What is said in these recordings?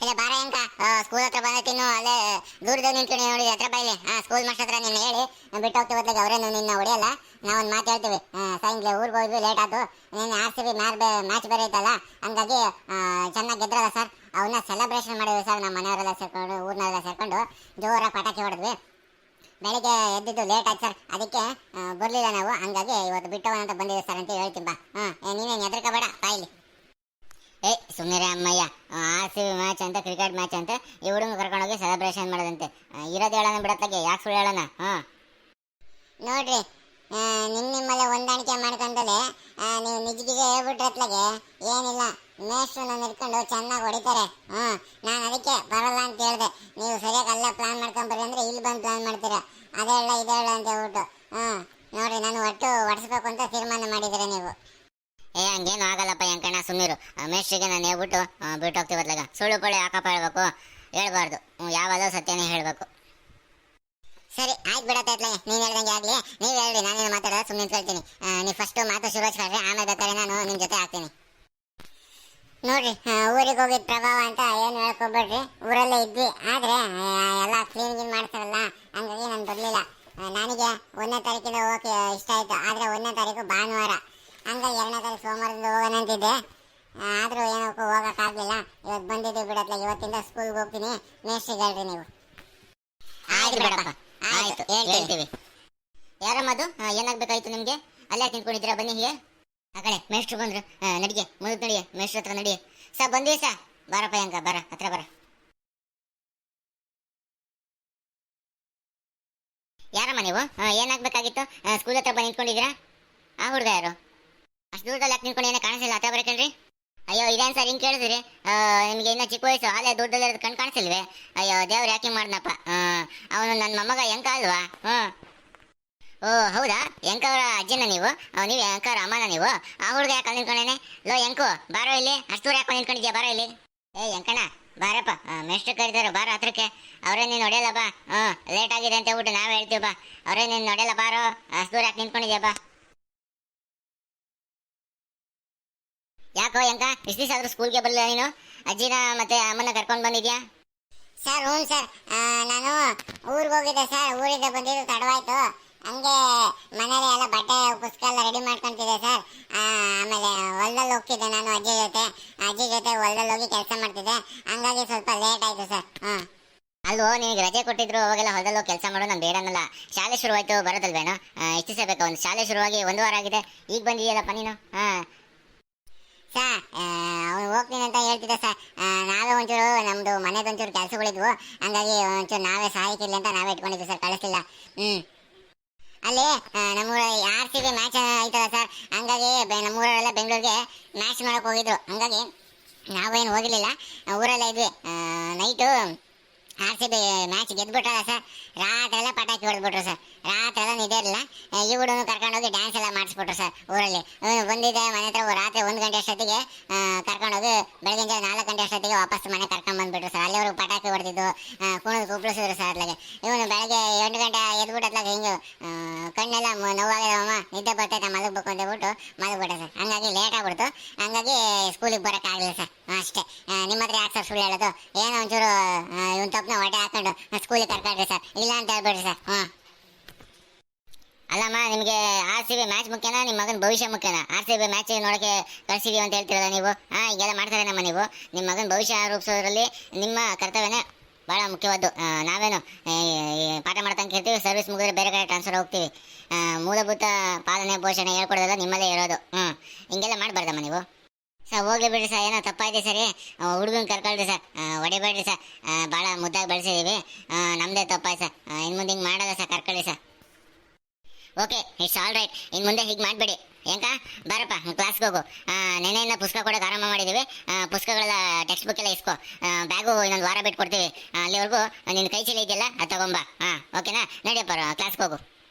ಇಲ್ಲ ಬಾರ ಹೆಂಕ ಸ್ಕೂಲ್ ಹತ್ರ ಬಂದ ತಿನ್ನು ಅಲ್ಲೇ ದೂರದಾಗ ನಿಂತ್ಕೊಂಡು ನೋಡಿ ಹತ್ರ ಬೈಲಿ ಸ್ಕೂಲ್ ಮಾಸ್ಟರ್ ಹತ್ರ ನಿನ್ನ ಹೇಳಿ ಬಿಟ್ಟು ಹೋಗ್ತೀವಿ ಬದಲಾಗಿ ಅವರೇನು ನಿನ್ನ ಹೊಡೆಯಲ್ಲ. ನಾವೊಂದು ಮಾತು ಹೇಳ್ತೀವಿ, ಸಾಯಂಕಾಲ ಊರಿಗೆ ಹೋದ್ವಿ ಲೇಟ್ ಆಯ್ತು, ನೀನು ಆರ್ ಸಿ ಬಿ ಮ್ಯಾಚ್ ಬೇರೆ ಐತಲ್ಲ, ಹಂಗಾಗಿ ಚೆನ್ನಾಗಿ ಗೆದ್ರಲ್ಲ ಸರ್, ಅವನ್ನ ಸೆಲೆಬ್ರೇಷನ್ ಮಾಡಿದ್ವಿ ಸರ್. ನಮ್ಮ ಮನೆಯವರೆಲ್ಲ ಸೇರ್ಕೊಂಡು ಊರಿನವರೆಲ್ಲ ಸೇರ್ಕೊಂಡು ಜೋರಾಗಿ ಪಟಾಕಿ ಹೊಡೆದ್ವಿ. ಬೆಳಿಗ್ಗೆ ಎದ್ದಿದ್ದು ಲೇಟ್ ಆಯ್ತು ಸರ್, ಅದಕ್ಕೆ ಬರಲಿಲ್ಲ ನಾವು, ಹಂಗಾಗಿ ಇವತ್ತು ಬಿಟ್ಟವನ ಅಂತ ಬಂದಿದ್ದೀವಿ ಸರ್ ಅಂತ ಹೇಳ್ತೀನಿ ಬಾ. ನೀನೇನು ಹೆದರ್ಕೋಬೇಡ ಬಾಯಿಲಿ. ಸುಮ್ಮನೆ ಅಮ್ಮಯ್ಯ, ಆರ್ ಸಿ ಬಿ ಮ್ಯಾಚ್ ಅಂತ ಕ್ರಿಕೆಟ್ ಮ್ಯಾಚ್ ಅಂತ ಈ ಹುಡುಗ ಕರ್ಕೊಂಡೋಗಿ ಸೆಲೆಬ್ರೇಷನ್ ಮಾಡೋದಂತೆ. ಇರೋದು ಹೇಳೋಣ ಬಿಡತ್ತಾಗೆ, ಯಾಕೆ ಸುಳ್ಳು ಹೇಳೋಣ? ನೋಡ್ರಿ, ನಿಮ್ಮಲ್ಲೇ ಹೊಂದಾಣಿಕೆ ಮಾಡ್ಕೊಂಡಲೆ ನೀವು ನಿಜಗಿಗೆ ಹೇಳ್ಬಿಟ್ರತ್ಲಾಗೆ ಏನಿಲ್ಲ, ಮೇಷ್ಟ್ರು ನಾನು ಇಟ್ಕೊಂಡು ಚೆನ್ನಾಗಿ ಹೊಡಿತಾರೆ. ನಾನು ಅದಕ್ಕೆ ಬರಲ್ಲ ಅಂತ ಹೇಳಿದೆ. ನೀವು ಸರಿಯಾಗಿ ಅಲ್ಲ ಪ್ಲಾನ್ ಮಾಡ್ಕೊಂಬರ್ರಿ ಅಂದರೆ ಇಲ್ಲಿ ಬಂದು ಪ್ಲಾನ್ ಮಾಡ್ತೀರಾ, ಅದೇ ಹೇಳ ಇದೇ ಹೇಳ ಅಂತ ಹೇಳ್ಬಿಟ್ಟು. ನೋಡ್ರಿ, ನಾನು ಒಟ್ಟು ಹೊಡಿಸ್ಬೇಕು ಅಂತ ತೀರ್ಮಾನ ಮಾಡಿದ್ದೀರಾ ನೀವು. ಹಂಗೇನು ಆಗಲ್ಲಪ್ಪ ಹೆಂಕಣ್ಣ, ಸುಮ್ಮನಿರು. ಮೇಷ್ಟ್ರಿಗೆ ನಾನು ಹೇಳ್ಬಿಟ್ಟು ಬಿಟ್ಟು ಹೋಗ್ತೀವಿ ಬದಲಾಗ. ಸುಳ್ಳು ಪಳ್ಳೆ ಯಾಕಪ್ಪ ಹೇಳ್ಬೇಕು? ಹೇಳ್ಬಾರ್ದು, ಯಾವಾಗಲೂ ಸತ್ಯನೇ ಹೇಳಬೇಕು. ಸರಿ ಆಯ್ತು ಬಿಡತ್ತೈತ್ಲೆ, ನೀನು ಹೇಳ್ದಂಗೆ ಆಗಲಿ. ನೀವು ಹೇಳಿ, ನಾನೇನು ಮಾತಾಡೋದು ಸುಮ್ಮನೆ ನಿಂತ್ಕೊಳ್ತೀನಿ. ನೀವು ಫಸ್ಟು ಮಾತು ಶುರು ಹಚ್ಕೊಳ್ರಿ, ಆಮೇಲೆ ಬೇಕಾದ್ರೆ ನಾನು ನಿಮ್ಮ ಜೊತೆ ಆಗ್ತೀನಿ. ನೋಡ್ರಿ, ಊರಿಗೆ ಹೋಗಿದ್ದ ಪ್ರಭಾವ ಅಂತ ಏನು ಹೇಳ್ಕೊಬೇಡ್ರಿ. ಊರಲ್ಲೇ ಇದ್ವಿ, ಆದರೆ ಎಲ್ಲ ಕ್ಲೀನ್ ಮಾಡ್ತಾರಲ್ಲ, ಹಂಗಾಗಿ ನಾನು ಬರಲಿಲ್ಲ. ನನಗೆ 1ನೇ ತಾರೀಕಿಂದ ಹೋಗೋಕೆ ಇಷ್ಟ ಆಯಿತು, ಆದರೆ 1ನೇ ತಾರೀಕು ಭಾನುವಾರ, ಹಂಗಾಗಿ 2ನೇ ತಾರೀಕು ಸೋಮವಾರದಿಂದ ಹೋಗೋಣ ಅಂತಿದ್ದೆ. ಆದರೂ ಏನಕ್ಕೂ ಹೋಗೋಕ್ಕಾಗಲಿಲ್ಲ. ಇವತ್ತು ಬಂದಿದ್ದೀವಿ ಬಿಡತ್ಲ, ಇವತ್ತಿಂದ ಸ್ಕೂಲ್ಗೆ ಹೋಗ್ತೀನಿ. ಮೇಷ್ಟ್ರಿಗೆ ಹೇಳ್ರಿ ನೀವು. ಆಯ್ತು ಬಿಡಪ್ಪ, ಆಯ್ತು ಹೇಳ್ತೀವಿ. ಯಾರಮ್ಮದು ಏನಾಗಬೇಕಾಯ್ತು ನಿಮಗೆ? ಅಲ್ಲೇ ತಿನ್ಕೊಂಡಿದ್ದೀರಾ? ಬನ್ನಿ ಹೀಗೆ ಆ ಕಡೆ. ಮೇಷ್ಟ್ರು ಬಂದ್ರು, ನಡಿಗೆ ಮುಂದೆ ನಡಿಗೆ, ಮೇಷ್ಟ್ರ ಹತ್ರ ನಡಿಗೆ. ಸರ್ ಬಂದ್ವಿ ಸರ್. ಬಾರಪ್ಪ ಹೆಂಗ, ಬರ ಹತ್ರ ಬರ. ಯಾರಮ್ಮ ನೀವು? ಏನಾಗಬೇಕಾಗಿತ್ತು? ಸ್ಕೂಲ್ ಹತ್ರ ಬಂದು ನಿಂತ್ಕೊಂಡಿದ್ದೀರಾ? ಆ ಹುಡುಗ ಯಾರು? ಅಷ್ಟು ದೂರದಲ್ಲಿ ಯಾಕೆ ನಿಂತ್ಕೊಂಡು ಏನೋ ಕಾಣಿಸಿಲ್ಲ, ಹತ್ರ ಬರಕೇಳ್ರಿ. ಅಯ್ಯೋ ಇದೇನು ಸರ್ ಹಿಂಗೆ ಕೇಳಿದ್ರಿ? ನಿಮಗೆ ಇನ್ನೂ ಚಿಕ್ಕ ವಯಸ್ಸು, ಅಲ್ಲೇ ದೂರದಲ್ಲಿ ಕಣ್ ಕಾಣಿಸಿಲ್ವೇ? ಅಯ್ಯೋ ದೇವ್ರು ಯಾಕೆ ಮಾಡ್ನಪ್ಪ, ಅವನು ನನ್ನ ಮೊಮ್ಮಗ ಎಂಕ ಅಲ್ವಾ? ಓ ಹೌದಾ, ಎಂಕವರ ಅಜ್ಜಿನ ನೀವು? ನೀವು ಎಂಕವರ ಅಮ್ಮನ ನೀವು? ಆ ಹುಡುಗ ಯಾಕೆ ನಿಂತ್ಕೊಂಡೇನೆ? ಲೋ ಎಂಕು, ಬಾರೋ ಇಲ್ಲಿ. ಅಷ್ಟು ದೂರ ಯಾಕೆ ನಿಂತ್ಕೊಂಡಿದ್ಯಾ? ಬಾರೋ ಇಲ್ಲಿ. ಎಂಕಣ್ಣ ಬಾರಪ್ಪ, ಮೆಸ್ಟ್ರು ಕರೀತಾರೆ, ಬಾರೋ ಹತ್ರಕ್ಕೆ. ಅವರೇ ನೀನು ಹೊಡೆಯಲ್ಲ ಬಾ. ಲೇಟ್ ಆಗಿದೆ ಅಂತ ಹೇಳ್ಬಿಟ್ಟು ನಾವೇ ಹೇಳ್ತೀವಿ ಬಾ. ಅವರೇ ನೀನು ಹೊಡೆಯಲ್ಲ, ಬಾರೋ. ಅಷ್ಟು ದೂರ ಯಾಕೆ ನಿಂತ್ಕೊಂಡಿದ್ಯಾ? ಬಾ. ಯಾಕೋ ಎಂಕ, ಇಷ್ಟು ದಿವಸ ಆದರೂ ಸ್ಕೂಲ್ಗೆ ಬರಲಿಲ್ಲ ನೀನು? ಅಜ್ಜಿನ ಮತ್ತೆ ಅಮ್ಮನ ಕರ್ಕೊಂಡು ಬಂದಿದ್ಯಾ? ಸರ್ ಹ್ಞೂ ಸರ್, ನಾನು ಊರಿಗೆ ಹೋಗಿದ್ದೆ ಸರ್. ಊರಿಂದ ಬಂದಿದ್ದು ತಡವಾಯ್ತು, ಹಂಗೆ ಮನೇಲಿ ಎಲ್ಲ ಬಟ್ಟೆ ಪುಸ್ತಕ ಎಲ್ಲ ರೆಡಿ ಮಾಡ್ಕೊತಿದ್ದೆ ಸರ್. ಆಮೇಲೆ ಹೊಲದಲ್ಲಿ ಹೋಗ್ತಿದ್ದೆ ನಾನು ಅಜ್ಜಿ ಜೊತೆ ಹೊಲದಲ್ಲಿ ಹೋಗಿ ಕೆಲಸ ಮಾಡ್ತಿದ್ದೆ, ಹಂಗಾಗಿ ಸ್ವಲ್ಪ ಲೇಟ್ ಆಯಿತು ಸರ್. ಅಲ್ವೋ, ನಿನಗೆ ರಜೆ ಕೊಟ್ಟಿದ್ರು ಅವಾಗೆಲ್ಲ ಹೊಲದಲ್ಲಿ ಹೋಗಿ ಕೆಲಸ ಮಾಡೋ, ನಾನು ಬೇಡನ್ನಲ್ಲ. ಶಾಲೆ ಶುರುವಾಯಿತು ಬರೋದಲ್ವೇನೋ? ಇಷ್ಟು ದಿವಸ ಬೇಕಾ? ಒಂದು ಶಾಲೆ ಶುರುವಾಗಿ 1 ವಾರ ಆಗಿದೆ, ಈಗ ಬಂದಿದೆಯಲ್ಲಪ್ಪ ನೀನು. ಸರ್ ಅವ್ನು ಹೋಗ್ತೀನಿ ಅಂತ ಹೇಳ್ತಿದ್ದೆ ಸರ್. ನಾವೇ ಒಂಚೂರು ನಮ್ಮದು ಮನೆದೊಂಚೂರು ಕೆಲಸಗಳಿದ್ವು, ಹಂಗಾಗಿ ಒಂಚೂರು ನಾವೇ ಸಹಾಯಕ್ಕಿರಲಿ ಅಂತ ನಾವೇ ಇಟ್ಕೊಂಡಿದ್ವಿ ಸರ್, ಕಳಿಸ್ಲಿಲ್ಲ. ಅಲ್ಲಿ ನಮ್ಮೂರ ಆರ್ ಸಿ ಬಿ ಮ್ಯಾಚ್ ಆಯ್ತಲ್ಲ ಸರ್, ಹಂಗಾಗಿ ನಮ್ಮೂರವರೆಲ್ಲ ಬೆಂಗಳೂರಿಗೆ ಮ್ಯಾಚ್ ನೋಡೋಕೆ ಹೋಗಿದ್ರು, ಹಂಗಾಗಿ ನಾವೇನು ಹೋಗಿರಲಿಲ್ಲ, ಊರಲ್ಲೇ ಇದ್ವಿ. Night R C B match ಗೆದ್ಬಿಟ್ರಲ್ಲ ಸರ್, ರಾತ್ರೆಲ್ಲ ಪಟಾಕಿ ಹೊಡೆದ್ಬಿಟ್ರು ಸರ್. ರಾತ್ರೆಲ್ಲ ನಿದ್ದೆ ಇರಲಿಲ್ಲ. ಈ ಹುಡುಗನು ಕರ್ಕೊಂಡೋಗಿ ಡ್ಯಾನ್ಸ್ ಎಲ್ಲ ಮಾಡಿಸ್ಬಿಟ್ರು ಸರ್ ಊರಲ್ಲಿ. ಬಂದಿದ್ದೆ ಮನೆ ಹತ್ರ ರಾತ್ರಿ 1 ಗಂಟೆ ಅಷ್ಟೊತ್ತಿಗೆ ಕರ್ಕೊಂಡೋಗಿ ಬೆಳಗಿನ ಜಾವ 4 ಗಂಟೆ ಅಷ್ಟೊತ್ತಿಗೆ ವಾಪಸ್ ಮನೆ ಕರ್ಕೊಂಡು ಬಂದುಬಿಟ್ರು ಸರ್. ಅಲ್ಲಿವರು ಪಟಾಕಿ ಹೊಡೆದಿದ್ದು ಕುಣಿದು ಕುಪ್ಪಳಿಸಿದ್ರು ಸರ್. ಅಲ್ಲಿಗೆ ಇವನು ಬೆಳಗ್ಗೆ 8 ಗಂಟೆ ಎದ್ಬಿಟ್ಟತ್ಲಾಗ ಹಿಂಗೆ ಕಣ್ಣೆಲ್ಲ ನೋವಾಗಮ್ಮ, ನಿದ್ದೆ ಬರ್ತೈತೆ, ಮಲಗಬೇಕು ಅಂತ ಹೇಳ್ಬಿಟ್ಟು ಮಲಗ್ಬಿಟ್ಟೆ ಸರ್. ಹಂಗಾಗಿ ಲೇಟ್ ಆಗ್ಬಿಡ್ತು, ಹಂಗಾಗಿ ಸ್ಕೂಲಿಗೆ ಬರೋಕ್ಕಾಗಲಿಲ್ಲ ಸರ್. ಅಷ್ಟೇ, ನಿಮ್ಮ ಹತ್ರ ಯಾಕೆ ಸರ್ ಸುಳ್ಳು ಹೇಳೋದು? ಏನೋ ಒಂಚೂರು ಇವನು ತಪ್ಪನ ಹೊಟ್ಟೆ ಹಾಕೊಂಡು ಸ್ಕೂಲಿಗೆ ಕರ್ಕೊಂಡ್ರಿ ಸರ್, ಇಲ್ಲ ಅಂತ ಹೇಳ್ಬೇಡ್ರಿ ಸರ್. ಅಲ್ಲಮ್ಮ, ನಿಮಗೆ ಆರ್ ಸಿ ಬಿ ಮ್ಯಾಚ್ ಮುಖ್ಯನಾ, ನಿಮ್ಮ ಮಗನ ಭವಿಷ್ಯ ಮುಖ್ಯನಾ? ಆರ್ ಸಿ ಬಿ ಮ್ಯಾಚ್ ನೋಡೋಕ್ಕೆ ಕಳಿಸಿದೀವಿ ಅಂತ ಹೇಳ್ತಿರಲ್ಲ ನೀವು. ಈಗೆಲ್ಲ ಮಾಡ್ತಾರೆ ನಮ್ಮ ನೀವು. ನಿಮ್ಮ ಮಗನ ಭವಿಷ್ಯ ರೂಪಿಸೋದ್ರಲ್ಲಿ ನಿಮ್ಮ ಕರ್ತವ್ಯನೇ ಭಾಳ ಮುಖ್ಯವಾದ್ದು. ನಾವೇನು ಪಾಠ ಮಾಡ್ತಂಗೆ ಇರ್ತೀವಿ, ಸರ್ವಿಸ್ ಮುಗಿದ್ರೆ ಬೇರೆ ಕಡೆ ಟ್ರಾನ್ಸ್ಫರ್ ಹೋಗ್ತೀವಿ. ಮೂಲಭೂತ ಪಾಲನೆ ಪೋಷಣೆ ಹೇಳ್ಕೊಡೋದೆಲ್ಲ ನಿಮ್ಮಲ್ಲೇ ಇರೋದು. ಹಿಂಗೆಲ್ಲ ಮಾಡಬಾರ್ದಮ್ಮ ನೀವು. ಸರ್ ಹೋಗ್ಲಿ ಬಿಡ್ರಿ ಸರ್, ಏನೋ ತಪ್ಪಾಯ್ತು ಸರಿ. ಹುಡುಗನ ಕರ್ಕೊಳ್ರಿ ಸರ್, ಹೊಡಿಬೇಡ್ರಿ ಸರ್. ಭಾಳ ಮುದ್ದಾಗಿ ಬೆಳೆಸಿದ್ದೀವಿ, ನಮ್ಮದೇ ತಪ್ಪಾಯ್ತು ಸರ್. ಇನ್ನು ಮುಂದೆ ಹಿಂಗೆ ಮಾಡೋಲ್ಲ ಸರ್, ಕರ್ಕೊಳ್ಳಿ sir. Okay, it's all right. ಇನ್ನು ಮುಂದೆ ಹೀಗೆ ಮಾಡಬೇಡಿ. ಏನಕ್ಕ ಬಾರಪ್ಪ ಕ್ಲಾಸ್ಗೆ ಹೋಗು. ನೆನೆಯಿಂದ ಪುಸ್ತಕ ಕೊಡೋಕೆ ಆರಂಭ ಮಾಡಿದ್ದೀವಿ. ಪುಸ್ತಕಗಳೆಲ್ಲ ಟೆಕ್ಸ್ಟ್ ಬುಕ್ ಎಲ್ಲ ಇಸ್ಕೋ. ಬ್ಯಾಗು ಇನ್ನೊಂದು ವಾರ ಬಿಟ್ಟು ಕೊಡ್ತೀವಿ. ಅಲ್ಲಿವರೆಗೂ ನಿನ್ನ ಕೈ ಚೀಲ ಇದೆಯಲ್ಲ ಅದು ತಗೊಂಬ. ಓಕೆನಾ? ನಡಿಯಪ್ಪ ಕ್ಲಾಸ್ಗೆ ಹೋಗು.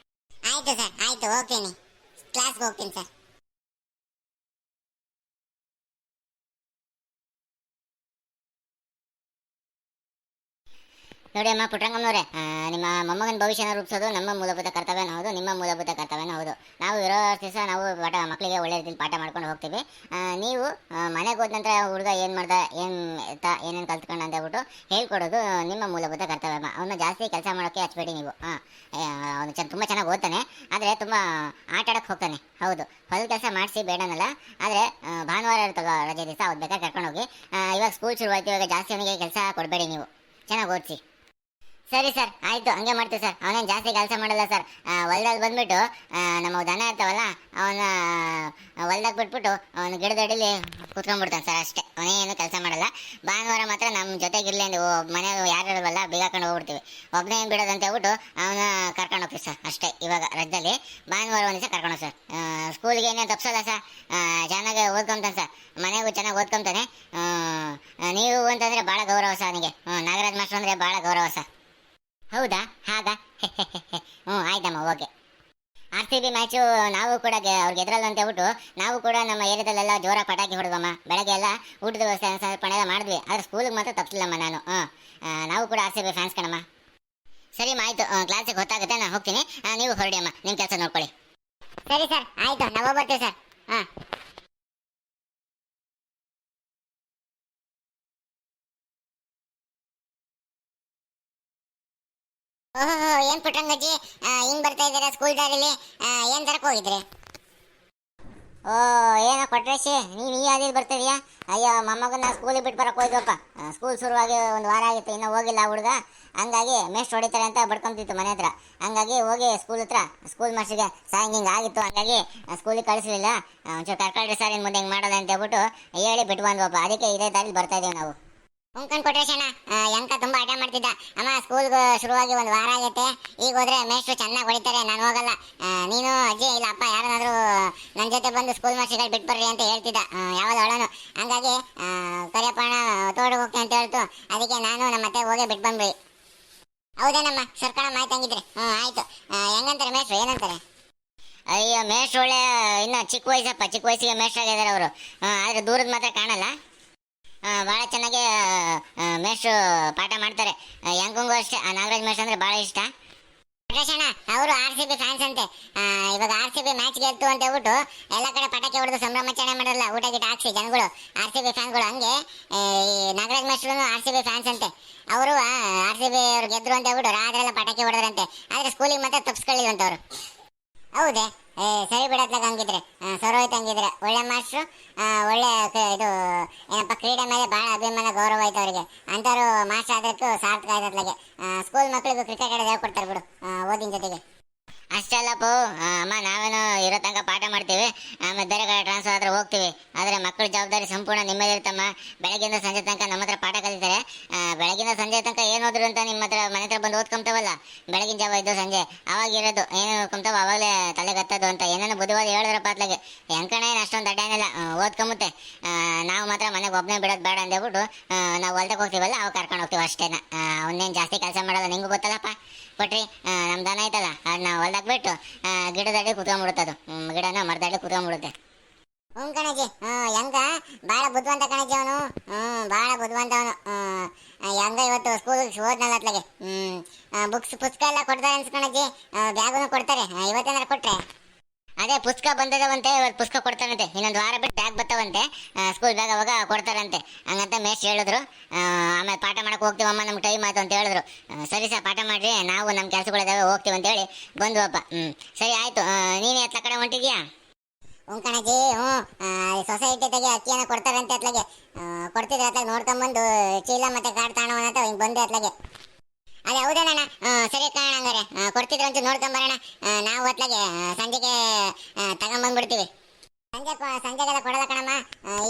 ಆಯಿತು ಸರ್, ಆಯಿತು, ಹೋಗ್ತೀನಿ, ಕ್ಲಾಸ್ಗೆ ಹೋಗ್ತೀನಿ ಸರ್. ನೋಡಿ ಅಮ್ಮ ಪುಟ್ರಂಗಮ್ಮನವರೇ, ನಿಮ್ಮ ಮೊಮ್ಮಗನ ಭವಿಷ್ಯನ ರೂಪಿಸೋದು ನಮ್ಮ ಮೂಲಭೂತ ಕರ್ತವ್ಯನೂ ಹೌದು, ನಿಮ್ಮ ಮೂಲಭೂತ ಕರ್ತವ್ಯನೂ ಹೌದು. ನಾವು ಇರೋ ದಿವಸ ನಾವು ಮಕ್ಕಳಿಗೆ ಒಳ್ಳೆ ರೀತಿಯಲ್ಲಿ ಪಾಠ ಮಾಡ್ಕೊಂಡು ಹೋಗ್ತೀವಿ. ನೀವು ಮನೆಗೆ ಹೋದ ನಂತರ ಹುಡುಗ ಏನು ಮಾಡ್ದ, ಏನೇನು ಕಲ್ತ್ಕೊಂಡು ಅಂತ ಹೇಳ್ಬಿಟ್ಟು ಹೇಳ್ಕೊಡೋದು ನಿಮ್ಮ ಮೂಲಭೂತ ಕರ್ತವ್ಯ. ಅವನ್ನ ಜಾಸ್ತಿ ಕೆಲಸ ಮಾಡೋಕ್ಕೆ ಹಚ್ಬೇಡಿ ನೀವು. ಅವನು ತುಂಬ ಚೆನ್ನಾಗಿ ಓದ್ತಾನೆ, ಆದರೆ ತುಂಬ ಆಟ ಆಡೋಕ್ಕೆ ಹೋಗ್ತಾನೆ. ಹೌದು, ಹೊಲ ಕೆಲಸ ಮಾಡಿಸಿ ಬೇಡನಲ್ಲ, ಆದರೆ ಭಾನುವಾರ ಇರ್ತಲ್ಲ ರಜೆ ದಿವಸ ಅವ್ರು ಬೇಕಾದ್ರೆ ಕರ್ಕೊಂಡು ಹೋಗಿ. ಇವಾಗ ಸ್ಕೂಲ್ ಶುರುವಾಯ್ತು, ಇವಾಗ ಜಾಸ್ತಿ ಅವನಿಗೆ ಕೆಲಸ ಕೊಡಬೇಡಿ ನೀವು, ಚೆನ್ನಾಗಿ ಓದಿಸಿ. ಸರಿ ಸರ್, ಆಯಿತು, ಹಂಗೆ ಮಾಡ್ತೀವಿ ಸರ್. ಅವನೇನು ಜಾಸ್ತಿ ಕೆಲಸ ಮಾಡಲ್ಲ ಸರ್. ಹೊಲ್ದಾಗ ಬಂದುಬಿಟ್ಟು ನಮ್ಮ ದನ ಇರ್ತಾವಲ್ಲ, ಅವನ ಹೊಲ್ದಾಗ ಬಿಟ್ಬಿಟ್ಟು ಅವನು ಗಿಡದಡಿಲಿ ಕುತ್ಕೊಂಡ್ಬಿಡ್ತಾನೆ ಸರ್, ಅಷ್ಟೇ. ಅವನೇನು ಕೆಲಸ ಮಾಡಲ್ಲ. ಭಾನುವಾರ ಮಾತ್ರ ನಮ್ಮ ಜೊತೆಗಿರಲಿ ಅಂದು ಮನೆ ಯಾರು ಇರಲ್ವಲ್ಲ, ಬೇಗಾಕೊಂಡು ಹೋಗ್ಬಿಡ್ತೀವಿ. ಒಬ್ಬನೇ ಏನು ಬಿಡೋದಂತ ಹೇಳ್ಬಿಟ್ಟು ಅವನ ಕರ್ಕೊಂಡು ಹೋಗ್ತೀವಿ ಸರ್, ಅಷ್ಟೇ. ಇವಾಗ ರಜದಲ್ಲಿ ಭಾನುವಾರ ಒಂದು ದಿವಸ ಕರ್ಕೊಂಡು ಹೋಗಿ ಸರ್. ಸ್ಕೂಲಿಗೆ ಏನೇನು ತಪ್ಸಲ್ಲ ಸರ್, ಚೆನ್ನಾಗಿ ಓದ್ಕೊಂತಾನೆ ಸರ್, ಮನೆಗೂ ಚೆನ್ನಾಗಿ ಓದ್ಕೊಂತಾನೆ. ನೀವು ಅಂತಂದರೆ ಭಾಳ ಗೌರವ ಸರ್ ಅವನಿಗೆ. ನಾಗರಾಜ್ ಮಾಸ್ಟರ್ ಅಂದರೆ ಭಾಳ ಗೌರವ ಸರ್. ಹೌದಾ, ಹಾಗ ಆಯ್ತಮ್ಮ, ಓಕೆ. RCB ಮ್ಯಾಚು ನಾವು ಕೂಡ ಅವ್ರಿಗೆ ಎದುರಲ್ಲ ಅಂತ ಹೇಳ್ಬಿಟ್ಟು ನಾವು ಕೂಡ ನಮ್ಮ ಏರಿಯಾದಲ್ಲೆಲ್ಲ ಜೋರಾಗಿ ಪಟಾಕಿ ಹೊಡೆದಮ್ಮ. ಬೆಳಗ್ಗೆ ಎಲ್ಲ ಊಟದ ವ್ಯವಸ್ಥೆ ಸಮರ್ಪಣೆ ಎಲ್ಲ ಮಾಡಿದ್ವಿ, ಆದರೆ ಸ್ಕೂಲಿಗೆ ಮಾತ್ರ ತಪ್ಪಿಸಿಲ್ಲಮ್ಮ ನಾನು. ನಾವು ಕೂಡ RCB ಫ್ಯಾನ್ಸ್ ಕಣಮ್ಮ. ಸರಿ ಆಯಿತು, ಕ್ಲಾಸಿಗೆ ಗೊತ್ತಾಗುತ್ತೆ, ನಾನು ಹೋಗ್ತೀನಿ, ನೀವು ಹೊರಡಿ ಅಮ್ಮ, ನಿಮ್ಮ ಕೆಲಸ ನೋಡ್ಕೊಳ್ಳಿ. ಸರಿ ಸರ್, ಆಯಿತು, ನಾವು ಬರ್ತೀವಿ ಸರ್. ಓಹೋ, ಏನ್ ಪುಟ್ರಂಗಜ್ಜಿ ಹಿಂಗ್ ಬರ್ತಾ ಇದ್ದೀರಾ ಸ್ಕೂಲ್ ದಾರಿಲಿ? ಏನ್ ತರಕ್ ಹೋಗಿದ್ರಿ? ಓ, ಏನೋ ಕೊಟ್ರೇಶಿ, ನೀನು ಈ ಹಾದಿಲಿ ಬರ್ತಿದ್ಯಾ? ಅಯ್ಯೋ, ಮೊಮ್ಮಗನ್ನ ಸ್ಕೂಲಿಗೆ ಬಿಟ್ಟು ಬರಕ್ಕೆ ಹೋಯ್ತಪ್ಪ. ಸ್ಕೂಲ್ ಶುರುವಾಗಿ ಒಂದು ವಾರ ಆಗಿತ್ತು, ಇನ್ನೂ ಹೋಗಿಲ್ಲ ಹುಡುಗ. ಹಂಗಾಗಿ ಮೇಸ್ಟ್ ಹೊಡಿತಾರೆ ಅಂತ ಬಡ್ಕೊಂತಿತ್ತು ಮನೆ ಹತ್ರ. ಹಂಗಾಗಿ ಹೋಗಿ ಸ್ಕೂಲ್ ಹತ್ರ ಸ್ಕೂಲ್ ಮಾಸ್ಟರ್ಗೆ ಹಿಂಗೆ ಆಗಿತ್ತು, ಹಂಗಾಗಿ ಸ್ಕೂಲಿಗೆ ಕಳಿಸ್ಲಿಲ್ಲ. ಒಂಚೂರು ಕರ್ಕೊಳ್ರಿ ಸರ್, ಇನ್ನು ಮುಂದೆ ಹಿಂಗೆ ಮಾಡಲ್ಲ ಅಂತ ಹೇಳ್ಬಿಟ್ಟು ಹೇಳಿ ಬಿಟ್ಟು ಬಂದ್ವಪ್ಪ. ಅದಕ್ಕೆ ಇದೇ ದಾರಿಲಿ ಬರ್ತಾ ಇದ್ದೀವಿ ನಾವು. ಉಂಕನ್ ಕೊಟ್ರೇಶಣ್ಣ, ಎಂಕ ತುಂಬಾ ಆಟ ಮಾಡ್ತಿದ್ದ. ಅಮ್ಮ ಸ್ಕೂಲ್ಗೆ ಶುರುವಾಗಿ ಒಂದು ವಾರ ಆಗೈತೆ, ಈಗ ಹೋದ್ರೆ ಮೇಷ್ಟ್ರು ಚೆನ್ನಾಗಿ ಹೊಡಿತಾರೆ, ನಾನು ಹೋಗಲ್ಲ, ನೀನು ಅಜ್ಜಿ ಇಲ್ಲ ಅಪ್ಪ ಯಾರನ್ನಾದ್ರೂ ನನ್ನ ಜೊತೆ ಬಂದು ಸ್ಕೂಲ್ ಮಾಸ್ಟರ್ಗಳು ಬಿಟ್ಟು ಬರ್ರಿ ಅಂತ ಹೇಳ್ತಿದ್ದ ಯಾವಾಗ ಅವಳನು. ಹಂಗಾಗಿ ಕರಿಯಪ್ಪಣ್ಣ ತೋಡು ಹೋಗ್ತೀನಿ ಅಂತ ಹೇಳ್ತು. ಅದಕ್ಕೆ ನಾನು ನಮ್ಮ ಅತ್ತೆ ಹೋಗಿ ಬಿಟ್ಟು ಬಂದ್ವಿ. ಹೌದೇನಮ್ಮ, ಸರ್ಕಾರ ಮಾಹಿತಿ ಆಯ್ತು. ಹೆಂಗಂತಾರೆ ಮೇಷ್ಟ್ರು, ಏನಂತಾರೆ? ಅಯ್ಯೋ, ಮೇಷ್ಟ್ರು ಒಳ್ಳೆ ಇನ್ನು ಚಿಕ್ಕ ವಯಸ್ಸಪ್ಪ, ಚಿಕ್ಕ ವಯಸ್ಸಿಗೆ ಮೇಷ್ಟ್ರು ಆಗಿದ್ದಾರೆ ಅವರು. ಆದರೆ ದೂರದ ಮಾತ್ರ ಕಾಣಲ್ಲ. ಭಾಳ ಚೆನ್ನಾಗಿ ಮೇಷ್ಟ್ರು ಪಾಠ ಮಾಡ್ತಾರೆ. ಹೆಂಗಂಗೂ ಅಷ್ಟೇ, ನಾಗರಾಜ್ ಮೇಷ್ಟ್ರು ಅಂದರೆ ಭಾಳ ಇಷ್ಟ. ಪ್ರಕಾಶಣ್ಣ ಅವರು RCB ಫ್ಯಾನ್ಸ್ ಅಂತೆ. ಇವಾಗ RCB ಮ್ಯಾಚ್ ಗೆಲ್ತು ಅಂತ ಹೇಳ್ಬಿಟ್ಟು ಎಲ್ಲ ಕಡೆ ಪಟಾಕಿ ಹೊಡೆದು ಸಂಭ್ರಮಾಚರಣೆ ಮಾಡಲ್ಲ, ಊಟ ಗಿಟ ಹಾಕ್ಸಿ ಜನಗಳು, RCB ಫ್ಯಾನ್ಗಳು. ಹಂಗೆ ನಾಗರಾಜ್ ಮೇಷ್ಟ್ರು RCB ಫ್ಯಾನ್ಸ್ ಅಂತೆ. ಅವರು RCB ಅವ್ರು ಗೆದ್ರು ಅಂತ ಹೇಳ್ಬಿಟ್ಟು ರಾತ್ರೆಲ್ಲ ಪಟಾಕಿ ಹೊಡೆದ್ರಂತೆ, ಆದರೆ ಸ್ಕೂಲಿಗೆ ಮಾತ್ರ ತಪ್ಪಿಸ್ಕೊಳ್ಳಿವಂತವ್ರು. ಹೌದೇ? ಸರಿ ಬಿಡತ್ಲಾಗ, ಹಂಗಿದ್ರೆ ಸರೋಯ್ತು. ಹಂಗಿದ್ರೆ ಒಳ್ಳೆ ಮಾಸ್ಟ್ರು, ಒಳ್ಳೆ ಇದು ಏನಪ್ಪ, ಕ್ರೀಡೆ ಮೇಲೆ ಭಾಳ ಅಭಿಮಾನ ಗೌರವ ಐತೆ ಅವರಿಗೆ. ಅಂಥವ್ರು ಮಾಸ್ಟರ್ ಆದಕ್ಕೂ ಸಾರ್ಥಕ ಆಯ್ತತ್ಲಾಗೆ. ಸ್ಕೂಲ್ ಮಕ್ಕಳಿಗೂ ಕ್ರಿಕೆಟ್ ಆಡೋದು ಹೇಳ್ಕೊಡ್ತಾರೆ ಬಿಡು, ಓದಿನ ಜೊತೆಗೆ. ಅಷ್ಟಲ್ಲಪ್ಪು ಅಮ್ಮ, ನಾವೇನು ಇರೋ ತನಕ ಪಾಠ ಮಾಡ್ತೀವಿ, ಆಮೇಲೆ ಬೇರೆ ಕಡೆ ಟ್ರಾನ್ಸ್ಫರ್ ಆದ್ರೆ ಹೋಗ್ತೀವಿ. ಆದರೆ ಮಕ್ಕಳ ಜವಾಬ್ದಾರಿ ಸಂಪೂರ್ಣ ನಿಮ್ಮದೇ ಇರ್ತಮ್ಮ. ಬೆಳಗ್ಗಿಂದ ಸಂಜೆ ತನಕ ನಮ್ಮ ಹತ್ರ ಪಾಠ ಕಲಿತಾರೆ. ಬೆಳಗಿಂದ ಸಂಜೆ ತನಕ ಏನು ಓದ್ರು ಅಂತ ನಿಮ್ಮ ಹತ್ರ ಮನೆ ಹತ್ರ ಬಂದು ಓದ್ಕೊಂತವಲ್ಲ, ಬೆಳಗಿನ ಜಾವ ಇದ್ದು ಸಂಜೆ ಅವಾಗಿರೋದು ಏನೇನು ಓದ್ಕೊಂತಾವ ಅವಾಗಲೇ ತಲೆಗತ್ತದು ಅಂತ ಏನೇನು ಬುದ್ಧಿವಾದ ಹೇಳಿದ್ರಪ್ಪ ಅತ್ಲಾಗೆ. ಹೆಂಕಣ ಏನು ಅಷ್ಟೊಂದು ಅಡ್ಡ ಏನಿಲ್ಲ, ಓದ್ಕೊಂಬುತ್ತೆ. ನಾವು ಮಾತ್ರ ಮನೆಗೆ ಒಬ್ಬನೇ ಬಿಡೋದು ಬೇಡ ಅಂತ ಹೇಳ್ಬಿಟ್ಟು ನಾವು ಹೊಲ್ದಕ್ಕೆ ಹೋಗ್ತೀವಲ್ಲ, ಅವಾಗ ಕರ್ಕೊಂಡು ಹೋಗ್ತೀವಿ ಅಷ್ಟೇನ. ಅವನ್ನೇನು ಜಾಸ್ತಿ ಕೆಲಸ ಮಾಡಲ್ಲ, ನಿಂಗೂ ಗೊತ್ತಲ್ಲಪ್ಪ ಕೊಟ್ರಿ. ನಮ್ಮ ದನ ಐತಲ್ಲ, ಅದನ್ನ ಹೊಲ್ದಾಗ ಬಿಟ್ಟು ಗಿಡದಡಿ ಕುತ್ಕೊಂಡ್ಬಿಡುತ್ತದು, ಗಿಡನ ಮರದಡಿ ಕುತ್ಕೊಂಡ್ಬಿಡುತ್ತೆ. ಕಣಜಿ, ಹೆಂಗ ಭಾಳ ಬುದ್ಧಿವಂತ ಕಣಜಿ ಅವನು. ಭಾಳ ಬುದ್ಧಿವಂತ ಅವನು. ಹೆಂಗ ಇವತ್ತು ಸ್ಕೂಲ್ ಹೋದ್ನಲ್ಲ ಅತ್ಲಾಗೆ. ಪುಸ್ತಕ ಎಲ್ಲ ಕೊಡ್ತಾರೆ ಅನ್ಸ್ಕಣಜಿ, ಬ್ಯಾಗನ್ನು ಕೊಡ್ತಾರೆ. ಇವತ್ತೇನಾರು ಕೊಟ್ರೆ? ಅದೇ ಪುಸ್ತಕ ಬಂದಿದಾವಂತೆ, ಇವತ್ತು ಪುಸ್ತಕ ಕೊಡ್ತಾರಂತೆ. ಇನ್ನೊಂದು ವಾರ ಬಿಟ್ಟು ಬ್ಯಾಗ್ ಬರ್ತಾವಂತೆ, ಸ್ಕೂಲ್ ಬ್ಯಾಗ್ ಅವಾಗ ಕೊಡ್ತಾರಂತೆ. ಹಂಗಂತ ಮೇಸ್ಟ್ ಹೇಳಿದ್ರು. ಆಮೇಲೆ ಪಾಠ ಮಾಡಕ್ಕೆ ಹೋಗ್ತೀವಮ್ಮ, ನಮ್ಗೆ ಟೈಮ್ ಆಯ್ತು ಅಂತ ಹೇಳಿದ್ರು. ಸರಿ ಸರ್, ಪಾಠ ಮಾಡಿರಿ, ನಾವು ನಮ್ಮ ಕೆಲಸಗಳಿದ್ದಾವೆ ಹೋಗ್ತೀವಿ ಅಂತೇಳಿ ಬಂದ್ವಪ್ಪ. ಸರಿ ಆಯಿತು. ನೀನು ಎತ್ಲ ಕಡೆ ಹೊಂಟಿದ್ಯಾ? ಕಣಜಿ, ಸೊಸೈಟಿ ತೆಗೆ ಅಕ್ಕಿಯನ್ನು ಕೊಡ್ತಾರಂತೆ ಅತ್ಲಾಗೆ. ಕೊಡ್ತಿದ್ರೆ ಅತ್ಲಾಗೆ ನೋಡ್ಕೊಂಬಂದು ಚೀಲ ಮತ್ತೆ ಕಾಡು ತಾಣವನ್ನ ಹಿಂಗೆ ಬಂದೆ ಅತ್ಲಾಗೆ. ಅದೇ ಹೌದೇನಣ್ಣ? ಸರಿ ಕಾಣ, ಹಂಗಾರೆ ಕೊಡ್ತಿದ್ರೆ ಒಂಚೂರು ನೋಡ್ಕೊಂಬರೋಣ. ನಾವು ಅತ್ಲಾಗೆ ಸಂಜೆಗೆ ತಗೊಂಬಂದ್ಬಿಡ್ತೀವಿ. ಸಂಜೆಗೆಲ್ಲ ಕೊಡಲ್ಲ ಕಣಮ್ಮ,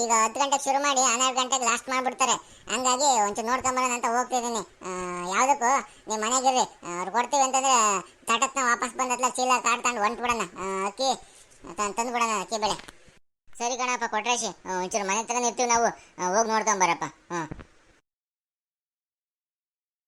ಈಗ 10 ಗಂಟೆಗೆ ಶುರು ಮಾಡಿ 12 ಗಂಟೆಗೆ ಲಾಸ್ಟ್ ಮಾಡಿಬಿಡ್ತಾರೆ. ಹಂಗಾಗಿ ಒಂಚೂರು ನೋಡ್ಕೊಂಬರೋಣ ಅಂತ ಹೋಗ್ತಿದ್ದೀನಿ. ಯಾವುದಕ್ಕೂ ನೀವು ಮನೆಗಿರ್ರಿ, ಅವ್ರು ಕೊಡ್ತೀವಿ ಅಂತಂದರೆ ತಟತ್ನ ವಾಪಸ್ ಬಂದತ್ಲ ಚೀಲ ಕಾಡು ತಂದು ಹೊಂಟ್ಬಿಡೋಣ, ಅಕ್ಕಿ ತಂದುಬಿಡೋಣ, ಅಕ್ಕಿ ಬೆಳೆ. ಸರಿ ಕಣಪ್ಪ ಕೊಟ್ರೇಶಿ, ಒಂಚೂರು ಮನೆ ಹತ್ರನೇ ಇರ್ತೀವಿ ನಾವು, ಹೋಗಿ ನೋಡ್ಕೊಂಬರಪ್ಪ.